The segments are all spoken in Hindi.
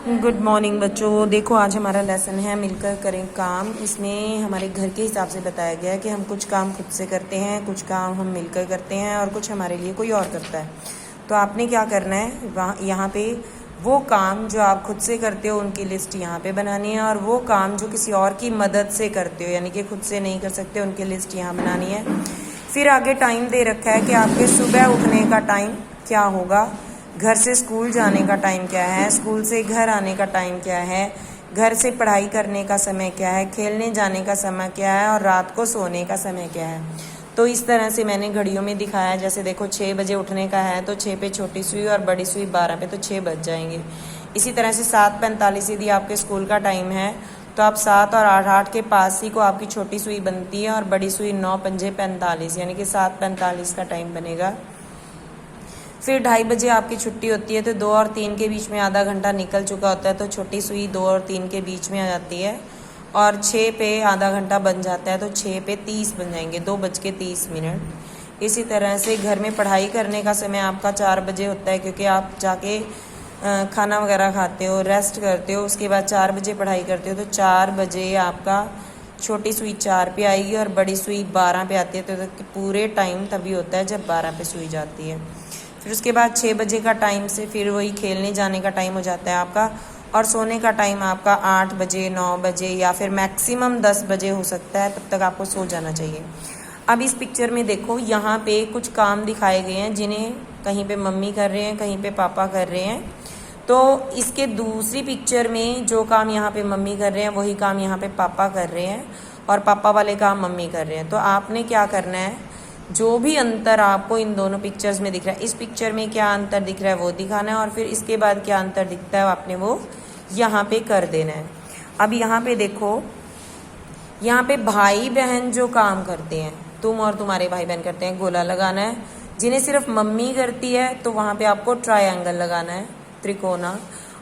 गुड मॉर्निंग बच्चों। देखो आज हमारा लेसन है मिलकर करें काम। इसमें हमारे घर के हिसाब से बताया गया है कि हम कुछ काम खुद से करते हैं, कुछ काम हम मिलकर करते हैं और कुछ हमारे लिए कोई और करता है। तो आपने क्या करना है, वहाँ यहाँ पे वो काम जो आप खुद से करते हो उनकी लिस्ट यहाँ पे बनानी है, और वो काम जो किसी और की मदद से करते हो यानी कि खुद से नहीं कर सकते उनकी लिस्ट यहाँ बनानी है। फिर आगे टाइम दे रखा है कि आपके सुबह उठने का टाइम क्या होगा, घर से स्कूल जाने का टाइम क्या है, स्कूल से घर आने का टाइम क्या है, घर से पढ़ाई करने का समय क्या है, खेलने जाने का समय क्या है और रात को सोने का समय क्या है। तो इस तरह से मैंने घड़ियों में दिखाया। जैसे देखो 6 बजे उठने का है तो 6 पे छोटी सुई और बड़ी सुई 12 पे, तो 6 बज जाएंगे। इसी तरह से 7:45 यदि आपके स्कूल का टाइम है तो आप 7 और 8 के पास ही को आपकी छोटी सुई बनती है और बड़ी सुई 9 पंजे 45 यानी कि 7:45 का टाइम बनेगा। फिर 2:30 बजे आपकी छुट्टी होती है तो 2 और 3 के बीच में आधा घंटा निकल चुका होता है, तो छोटी सुई 2 और 3 के बीच में आ जाती है और 6 पे आधा घंटा बन जाता है तो 6 पे 30 बन जाएंगे, 2:30। इसी तरह से घर में पढ़ाई करने का समय आपका 4 बजे होता है, क्योंकि आप जाके खाना वगैरह खाते हो, रेस्ट करते हो, उसके बाद 4 बजे पढ़ाई करते हो, तो 4 बजे आपका छोटी सुई 4 पे आएगी और बड़ी सुई 12 पे आती है। तो पूरे टाइम तभी होता है जब 12 पे सुई जाती है। फिर उसके बाद 6 बजे का टाइम से फिर वही खेलने जाने का टाइम हो जाता है आपका, और सोने का टाइम आपका 8 बजे 9 बजे या फिर मैक्सिमम 10 बजे हो सकता है, तब तक आपको सो जाना चाहिए। अब इस पिक्चर में देखो यहाँ पे कुछ काम दिखाए गए हैं जिन्हें कहीं पे मम्मी कर रहे हैं, कहीं पे पापा कर रहे हैं। तो इसके दूसरी पिक्चर में जो काम यहाँ पे मम्मी कर रहे हैं वही काम यहाँ पे पापा कर रहे हैं, और पापा वाले काम मम्मी कर रहे हैं। तो आपने क्या करना है, जो भी अंतर आपको इन दोनों पिक्चर्स में दिख रहा है, इस पिक्चर में क्या अंतर दिख रहा है वो दिखाना है, और फिर इसके बाद क्या अंतर दिखता है आपने वो यहाँ पे कर देना है। अब यहाँ पे देखो, यहाँ पे भाई बहन जो काम करते हैं, तुम और तुम्हारे भाई बहन करते हैं, गोला लगाना है। जिन्हें सिर्फ मम्मी करती है तो वहाँ पे आपको ट्रायंगल लगाना है, त्रिकोणा।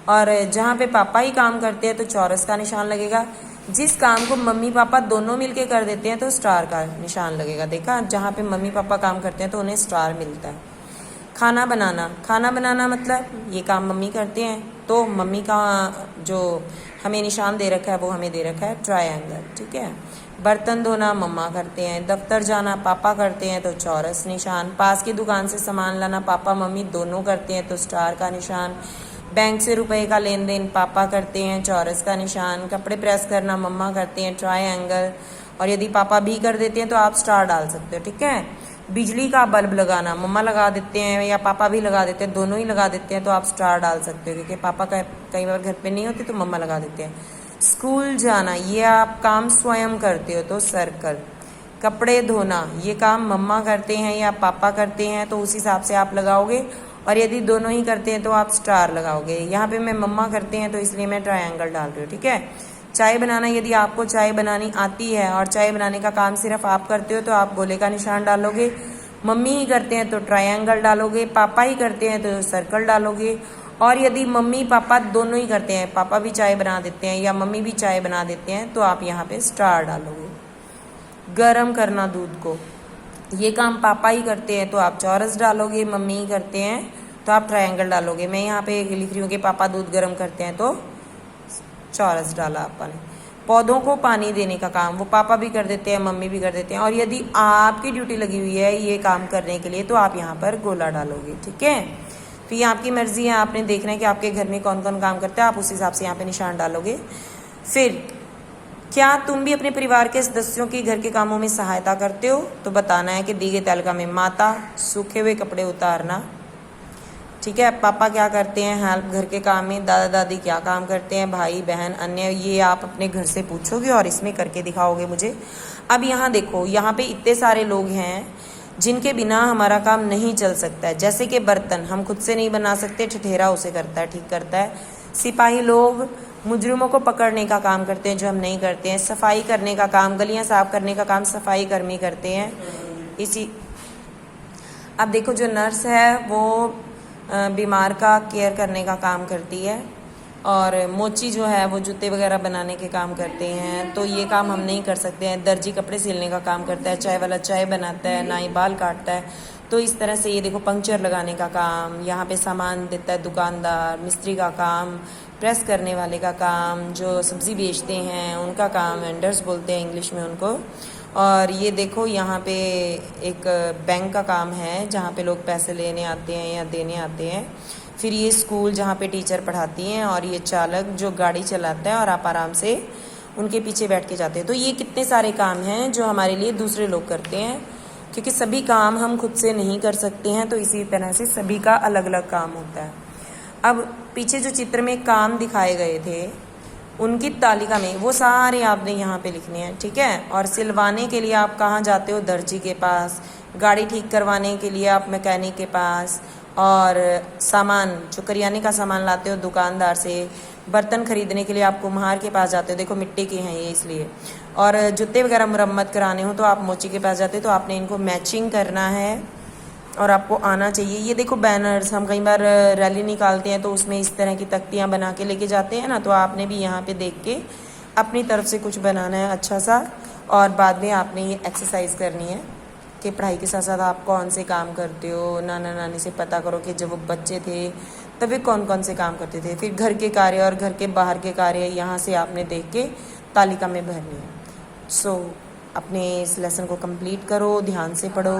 और जहाँ पे पापा ही काम करते हैं तो चौरस का निशान लगेगा। जिस काम को मम्मी पापा दोनों मिलके कर देते हैं तो स्टार का निशान लगेगा। देखा, जहाँ पे मम्मी पापा काम करते हैं तो उन्हें स्टार मिलता है। खाना बनाना मतलब ये काम मम्मी करते हैं तो मम्मी का जो हमें निशान दे रखा है वो हमें दे रखा है ट्रायंगल, ठीक है। बर्तन धोना मम्मा करते हैं, दफ्तर जाना पापा करते हैं तो चौरस निशान, पास की दुकान से सामान लाना पापा मम्मी दोनों करते हैं तो स्टार का निशान, बैंक से रुपए का लेन देन पापा करते हैं, चौरस का निशान, कपड़े प्रेस करना मम्मा करते हैं, ट्रायंगल, और यदि पापा भी कर देते हैं तो आप स्टार डाल सकते हो, ठीक है। बिजली का बल्ब लगाना मम्मा लगा देते हैं या पापा भी लगा देते हैं, दोनों ही लगा देते हैं तो आप स्टार डाल सकते हो, क्योंकि पापा कई बार घर पे नहीं होते तो मम्मा लगा देते हैं। स्कूल जाना ये आप काम स्वयं करते हो तो सर्कल। कपड़े धोना ये काम मम्मा करते हैं या पापा करते हैं तो उस हिसाब से आप लगाओगे, और यदि दोनों ही करते हैं तो आप स्टार लगाओगे। यहाँ पे मैं मम्मा करते हैं तो इसलिए मैं ट्रायंगल डाल रही हूँ, ठीक है। चाय बनाना, यदि आपको चाय बनानी आती है और चाय बनाने का काम सिर्फ आप करते हो तो आप गोले का निशान डालोगे। मम्मी ही करते हैं तो ट्रायंगल डालोगे, पापा ही करते हैं तो सर्कल डालोगे। और यदि मम्मी पापा दोनों ही करते हैं, पापा भी चाय बना देते हैं या मम्मी भी चाय बना देते हैं, तो आप यहाँ पे स्टार डालोगे। गर्म करना दूध को, ये काम पापा ही करते हैं तो आप चौरस डालोगे, मम्मी ही करते हैं तो आप ट्रायंगल डालोगे। मैं यहाँ पे लिख रही हूँ कि पापा दूध गर्म करते हैं तो चौरस डाला आपने। पौधों को पानी देने का काम वो पापा भी कर देते हैं, मम्मी भी कर देते हैं, और यदि आपकी ड्यूटी लगी हुई है ये काम करने के लिए तो आप यहाँ पर गोला डालोगे, ठीक है। तो ये आपकी मर्जी है, आपने देखना है कि आपके घर में कौन कौन काम करता है, आप उस हिसाब से यहाँ पे निशान डालोगे। फिर क्या तुम भी अपने परिवार के सदस्यों की घर के कामों में सहायता करते हो, तो बताना है कि दी गई तालिका में माता सूखे हुए कपड़े उतारना, ठीक है। पापा क्या करते हैं हेल्प घर के काम में, दादा दादी क्या काम करते हैं, भाई बहन अन्य, ये आप अपने घर से पूछोगे और इसमें करके दिखाओगे मुझे। अब यहाँ देखो, यहाँ पे इतने सारे लोग हैं जिनके बिना हमारा काम नहीं चल सकता है। जैसे कि बर्तन हम खुद से नहीं बना सकते, ठठेरा उसे करता है, ठीक करता है। सिपाही लोग मुजरिमों को पकड़ने का काम करते हैं जो हम नहीं करते हैं। सफाई करने का काम, गलियां साफ करने का काम सफाई कर्मी करते हैं। इसी अब देखो, जो नर्स है वो बीमार का केयर करने का काम करती है। और मोची जो है वो जूते वगैरह बनाने के काम करते हैं, तो ये काम हम नहीं कर सकते हैं। दर्जी कपड़े सिलने का काम करता है, चाय वाला चाय बनाता है, नाई बाल काटता है। तो इस तरह से ये देखो पंक्चर लगाने का काम, यहाँ पे सामान देता है दुकानदार, मिस्त्री का काम, प्रेस करने वाले का काम, जो सब्ज़ी बेचते हैं उनका काम, वेंडर्स बोलते हैं इंग्लिश में उनको। और ये देखो यहाँ पे एक बैंक का काम है जहाँ पे लोग पैसे लेने आते हैं या देने आते हैं। फिर ये स्कूल जहाँ पे टीचर पढ़ाती हैं, और ये चालक जो गाड़ी चलाता है और आप आराम से उनके पीछे बैठ के जाते हैं। तो ये कितने सारे काम हैं जो हमारे लिए दूसरे लोग करते हैं, क्योंकि सभी काम हम खुद से नहीं कर सकते हैं। तो इसी तरह से सभी का अलग अलग काम होता है। अब पीछे जो चित्र में काम दिखाए गए थे उनकी तालिका में वो सारे आपने यहाँ पे लिखने हैं, ठीक है। और सिलवाने के लिए आप कहाँ जाते हो? दर्जी के पास। गाड़ी ठीक करवाने के लिए आप मैकेनिक के पास। और सामान जो करियाने का सामान लाते हो दुकानदार से। बर्तन खरीदने के लिए आप कुम्हार के पास जाते हो, देखो मिट्टी के हैं ये इसलिए। और जूते वगैरह मुरम्मत कराने हो तो आप मोची के पास जाते हो। तो आपने इनको मैचिंग करना है और आपको आना चाहिए। ये देखो बैनर्स, हम कई बार रैली निकालते हैं तो उसमें इस तरह की तख्तियाँ बना के लेके जाते हैं ना, तो आपने भी यहाँ पे देख के अपनी तरफ से कुछ बनाना है अच्छा सा। और बाद में आपने ये एक्सरसाइज करनी है कि पढ़ाई के साथ साथ आप कौन से काम करते हो। नाना नानी से पता करो कि जब वो बच्चे थे तब वे कौन कौन से काम करते थे। फिर घर के कार्य और घर के बाहर के कार्य यहाँ से आपने देख के तालिका में भरनी है। सो अपने इस लेसन को कंप्लीट करो, ध्यान से पढ़ो।